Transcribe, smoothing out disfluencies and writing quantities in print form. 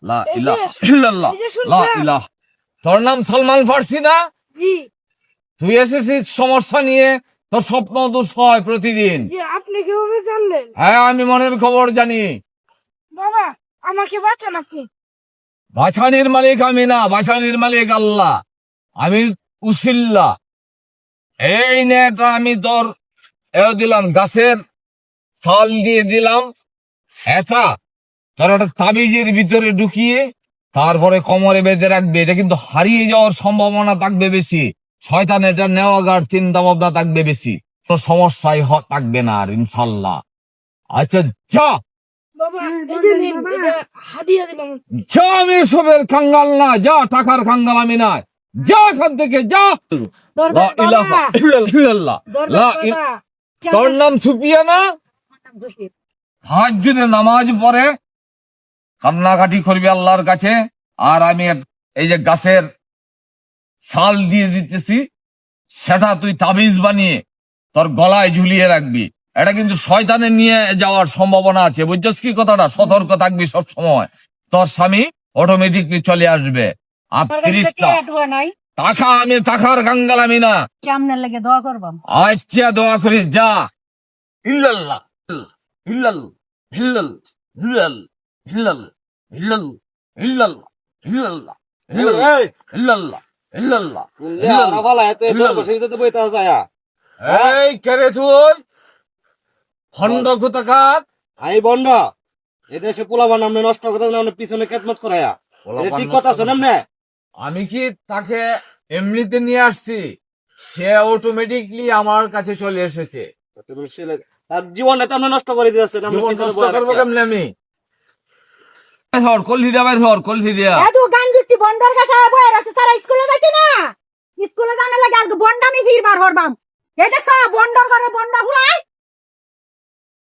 লা ইলাহা ইল্লাল্লাহ লা ইলাহা। তোর নাম সালমান ফার্সি না? জি তুই এসেছিস সমস্যা নিয়ে, তোর স্বপ্ন দোষ হয় প্রতিদিন। জি। আপনি কিভাবে জানলেন? হ্যাঁ, আমি মনের খবর জানি। বাবা আমাকে বাঁচান আপনি। বাছানির মালিক আমি না, বাছানির মালিক আল্লাহ। আমি উসিল্লা। এই নেটা আমি তোর দিলাম, গাছের ফল দিয়ে দিলাম। এটা তোর একটা তাবিজের ভিতরে ঢুকিয়ে তারপরে কোমরে বেঁধে রাখবে। এটা কিন্তু হারিয়ে যাওয়ার সম্ভাবনা থাকবে বেশি। শয়তান এটা নেওয়ার চিন্তা ভাবনা থাকবে বেশি। তো সমস্যাই থাকবে না আর ইনশাল্লাহ। আচ্ছা যা বাবা এই যে নিন, এটা হাদিয়া দিলাম। যা, আমি এসবের কাঙ্গাল না, যা টাকার কাঙ্গাল আমি না, যা এখান থেকে যা। লা ইলাহা ইল্লাল্লাহ লা ইলাহা। তোর নাম সুফিয়া না? তাহাজ্জুদে নামাজ পড়ে কান্নাকাটি করবি আল্লাহর কাছে, আর আমি এই যে গাছের ছাল দিয়ে দিতেছি, সেটা তুই তাবিজ বানিয়ে তোর গলায় ঝুলিয়ে রাখবি। এটা কিন্তু শয়তানে নিয়ে যাওয়ার সম্ভাবনা আছে, বুঝছিস কি কথাটা? সতর্ক থাকবি সব সময়। তোর স্বামী অটোমেটিকলি চলে আসবে। আর 30টা টাকা, আমি টাকার কাঙ্গাল আমি না। কেমনের লাগে দোয়া করবাম। আচ্ছা দোয়া করিস, যা। ইল্লাল্লাহ ইল্লাল্লাহ ইল্লাল্লাহ ইল্লাল্লাহ ইল্লাল্লাহ ইল্লাল্লাহ ইল্লাল্লাহ ইল্লাল্লাহ ইল্লাল্লাহ ইল্লাল্লাহ। এই কেরে তুই খন্ড কোথাকার? আই বন্ড এদেশে পোলাবান নামে নষ্ট কথা নামে পিছনে খেদমত করায়া, এটা ঠিক কথা আছে নামনে? আমি কি তাকে এমনিতে নিয়ে আসছি? সে অটোমেটিকলি আমার কাছে চলে এসেছে। তার জীবনটা তো আমরা নষ্ট করে দিয়েছে। জীবন নষ্ট করবো কেমনে আমি? কলহি দেবার হর কলহি দেয়া এত গাঞ্জিটি বন্ডার কাছে বয়ে আছে, তারা স্কুলে যাইতে না। স্কুলে জানা লাগে আগে বন্ডামি ফিরবার হরবাম। এই দেখছ বন্ডার করে বন্ডা ফুলাই